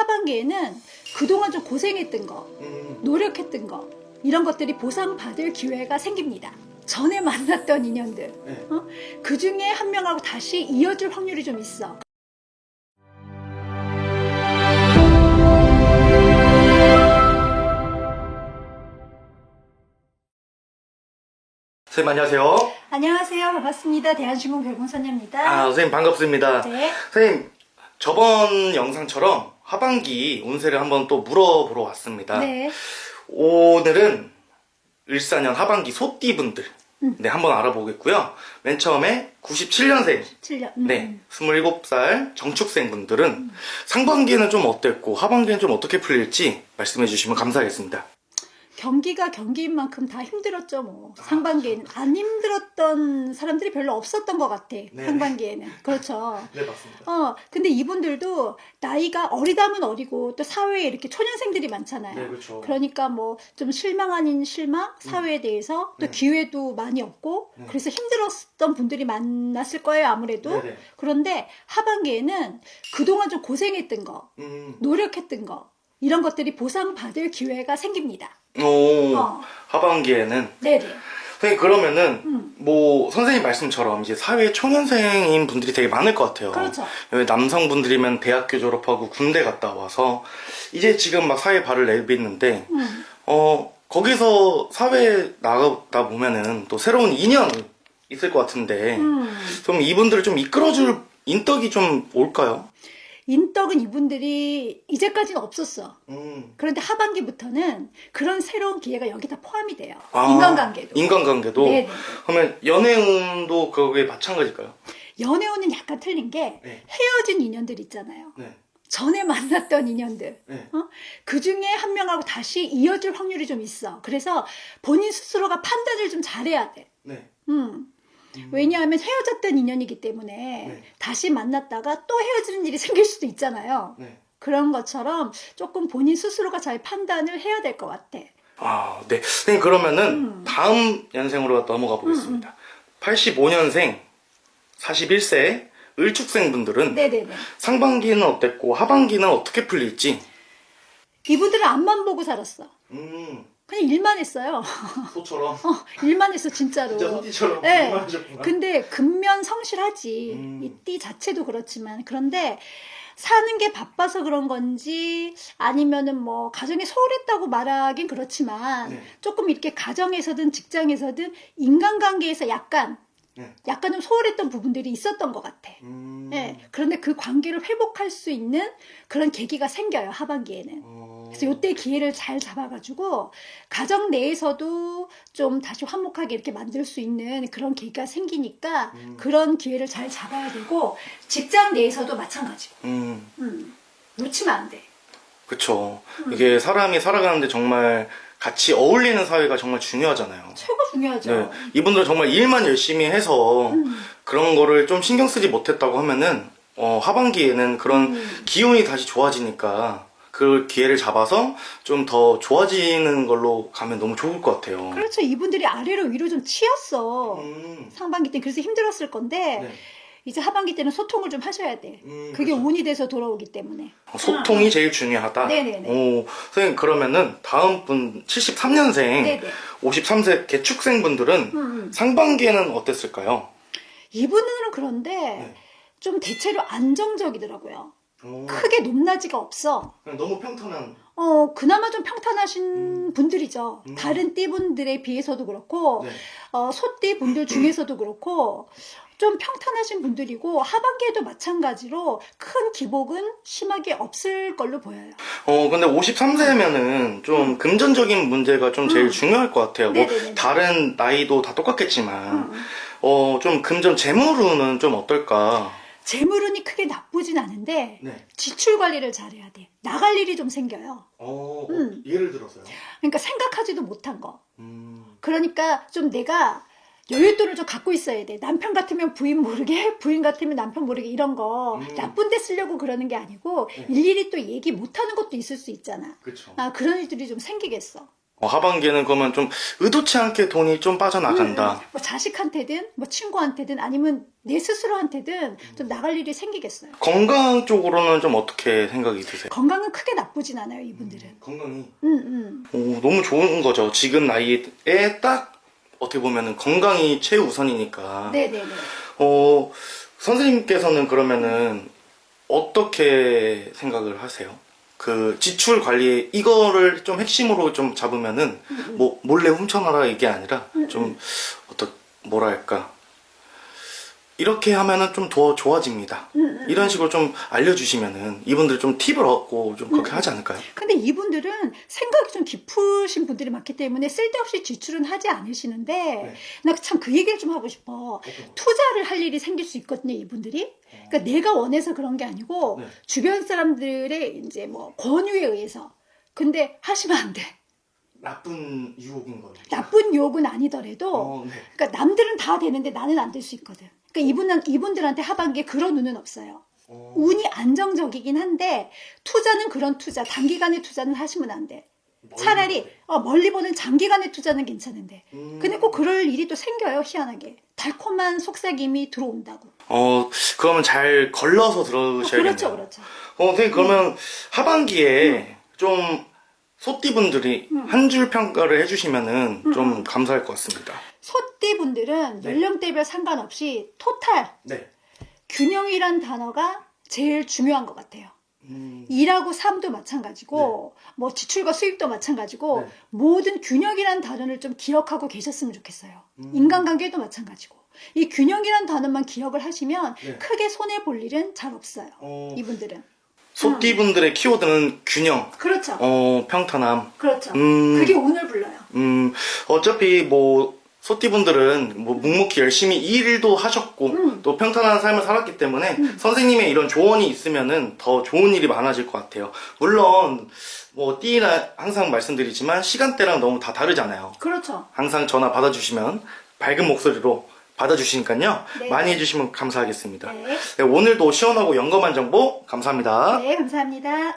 하반기에는 그동안 좀 고생했던 거, 노력했던 거, 이런 것들이 보상받을 기회가 생깁니다. 전에 만났던 인연들, 네. 그 중에 한 명하고 다시 이어질 확률이 좀 있어. 선생님 안녕하세요. 안녕하세요. 반갑습니다. 대한신공 별풍선녀입니다. 선생님 반갑습니다. 네. 선생님 저번 영상처럼 하반기 운세를 한번 또 물어보러 왔습니다. 네. 오늘은 을사년 하반기 소띠분들 네, 한번 알아보겠고요. 맨 처음에 97년생 7년. 네, 27살 정축생 분들은 상반기에는 좀 어땠고 하반기에는 좀 어떻게 풀릴지 말씀해 주시면 감사하겠습니다. 경기가 경기인 만큼 다 힘들었죠, 뭐. 상반기에는. 안 힘들었던 사람들이 별로 없었던 것 같아. 네. 상반기에는. 그렇죠. 네, 맞습니다. 근데 이분들도 나이가 어리다면 어리고 또 사회에 이렇게 초년생들이 많잖아요. 네, 그렇죠. 그러니까 뭐 좀 실망 아닌 실망, 사회에 대해서 또 네. 기회도 많이 없고 네. 그래서 힘들었던 분들이 많았을 거예요, 아무래도. 네네. 그런데 하반기에는 그동안 좀 고생했던 거, 노력했던 거, 이런 것들이 보상받을 기회가 생깁니다. 오, 어. 하반기에는 네네. 선생님 그러면은 뭐 선생님 말씀처럼 이제 사회 초년생인 분들이 되게 많을 것 같아요. 그렇죠. 왜 남성분들이면 대학교 졸업하고 군대 갔다 와서 이제 지금 막 사회 발을 내딛는데 거기서 사회에 나가다 보면은 또 새로운 인연이 있을 것 같은데 좀 이분들을 좀 이끌어줄 인덕이 좀 올까요? 인덕은 이분들이 이제까지는 없었어. 그런데 하반기부터는 그런 새로운 기회가 여기 다 포함이 돼요. 인간관계도. 인간관계도. 네네. 그러면 연애운도 그거에 마찬가지일까요? 연애운은 약간 틀린 게 네. 헤어진 인연들 있잖아요. 네. 전에 만났던 인연들. 네. 그 중에 한 명하고 다시 이어질 확률이 좀 있어. 그래서 본인 스스로가 판단을 좀 잘해야 돼. 네. 왜냐하면 헤어졌던 인연이기 때문에 네. 다시 만났다가 또 헤어지는 일이 생길 수도 있잖아요. 네. 그런 것처럼 조금 본인 스스로가 잘 판단을 해야 될 것 같아. 네. 선생님 그러면은 다음 연생으로 넘어가 보겠습니다. 85년생 41세 을축생 분들은 네네네. 상반기는 어땠고 하반기는 어떻게 풀릴지. 이분들은 앞만 보고 살았어. 그냥 일만 했어요. 소처럼. 일만 했어, 진짜로. 진짜 소띠처럼 네. 일만 하셨구나. 근데 근면 성실하지. 이 띠 자체도 그렇지만. 그런데 사는 게 바빠서 그런 건지 아니면은 뭐 가정에 소홀했다고 말하긴 그렇지만 네. 조금 이렇게 가정에서든 직장에서든 인간관계에서 약간 좀 소홀했던 부분들이 있었던 것 같아. 네. 그런데 그 관계를 회복할 수 있는 그런 계기가 생겨요, 하반기에는. 그래서 이때 기회를 잘 잡아가지고 가정 내에서도 좀 다시 화목하게 이렇게 만들 수 있는 그런 계기가 생기니까 그런 기회를 잘 잡아야 되고 직장 내에서도 마찬가지고 놓치면 안 돼. 그쵸. 이게 사람이 살아가는데 정말 같이 어울리는 사회가 정말 중요하잖아요. 최고 중요하죠. 네. 이분들은 정말 일만 열심히 해서 그런 거를 좀 신경 쓰지 못했다고 하면은 하반기에는 그런 기운이 다시 좋아지니까 그 기회를 잡아서 좀 더 좋아지는 걸로 가면 너무 좋을 것 같아요. 그렇죠. 이분들이 아래로 위로 좀 치였어. 상반기 때 그래서 힘들었을 건데 네. 이제 하반기 때는 소통을 좀 하셔야 돼. 그게 그렇죠. 운이 돼서 돌아오기 때문에. 소통이 제일 중요하다. 네네네. 선생님 그러면은 다음 분 73년생 네네. 53세 개축생 분들은 상반기에는 어땠을까요? 이분들은 그런데 좀 대체로 안정적이더라고요. 크게 높낮이가 없어. 그냥 너무 평탄한. 그나마 좀 평탄하신 분들이죠. 다른 띠분들에 비해서도 그렇고, 네. 소띠 분들 중에서도 그렇고, 좀 평탄하신 분들이고, 하반기에도 마찬가지로 큰 기복은 심하게 없을 걸로 보여요. 근데 53세면은 좀 금전적인 문제가 좀 제일 중요할 것 같아요. 뭐 네네네. 다른 나이도 다 똑같겠지만, 좀 금전 재물운은 좀 어떨까? 재물운이 크게 나쁘진 않은데, 네. 지출 관리를 잘해야 돼. 나갈 일이 좀 생겨요. 예를 들어서요. 그러니까 생각하지도 못한 거. 그러니까 좀 내가 여윳돈을 좀 갖고 있어야 돼. 남편 같으면 부인 모르게, 부인 같으면 남편 모르게 이런 거 나쁜 데 쓰려고 그러는 게 아니고 일일이 또 얘기 못하는 것도 있을 수 있잖아. 그쵸. 그런 일들이 좀 생기겠어. 하반기에는 그러면 좀 의도치 않게 돈이 좀 빠져나간다. 뭐 자식한테든 뭐 친구한테든 아니면 내 스스로한테든 좀 나갈 일이 생기겠어요. 건강 쪽으로는 좀 어떻게 생각이 드세요? 건강은 크게 나쁘진 않아요, 이분들은. 건강이 음. 너무 좋은 거죠. 지금 나이에 딱 어떻게 보면은 건강이 최우선이니까. 네네네. 선생님께서는 그러면은 어떻게 생각을 하세요? 그 지출 관리 이거를 좀 핵심으로 좀 잡으면은 뭐 몰래 훔쳐놔라 이게 아니라 좀 뭐랄까 이렇게 하면은 좀 더 좋아집니다. 이런 식으로 좀 알려주시면은 이분들 좀 팁을 얻고 좀 그렇게 하지 않을까요? 근데 이분들은 생각이 좀 깊으신 분들이 많기 때문에 쓸데없이 지출은 하지 않으시는데 나 참 그 얘기를 좀 하고 싶어. 투자를 할 일이 생길 수 있거든요, 이분들이. 그러니까 내가 원해서 그런 게 아니고 주변 사람들의 이제 뭐 권유에 의해서. 근데 하시면 안 돼. 나쁜 유혹인 거죠. 나쁜 유혹은 아니더라도 그러니까 남들은 다 되는데 나는 안 될 수 있거든. 그러니까 이분들한테 하반기에 그런 운은 없어요. 운이 안정적이긴 한데 투자는 그런 투자, 단기간의 투자는 하시면 안 돼. 차라리 멀리 보는 장기간의 투자는 괜찮은데. 근데 꼭 그럴 일이 또 생겨요, 희한하게. 달콤한 속삭임이 들어온다고. 그러면 잘 걸러서 들어주셔야겠네요. 그렇죠. 선생님 그러면 하반기에 좀 소띠분들이 한 줄 평가를 해주시면은 좀 감사할 것 같습니다. 소띠분들은 연령대별 상관없이 토탈 균형이란 단어가 제일 중요한 것 같아요. 일하고 삶도 마찬가지고 뭐 지출과 수입도 마찬가지고 모든 균형이란 단어를 좀 기억하고 계셨으면 좋겠어요. 인간관계도 마찬가지고 이 균형이란 단어만 기억을 하시면 크게 손해볼 일은 잘 없어요. 이분들은. 소띠분들의 키워드는 균형, 그렇죠. 평탄함. 그렇죠. 그게 운을 불러요. 어차피 뭐 소띠분들은 뭐 묵묵히 열심히 일도 하셨고 또 평탄한 삶을 살았기 때문에 선생님의 이런 조언이 있으면은 더 좋은 일이 많아질 것 같아요. 물론 뭐 띠라 항상 말씀드리지만 시간대랑 너무 다 다르잖아요. 그렇죠. 항상 전화 받아주시면 밝은 목소리로 받아주시니까요. 네. 많이 해주시면 감사하겠습니다. 네. 네, 오늘도 시원하고 영검한 정보 감사합니다. 네, 감사합니다.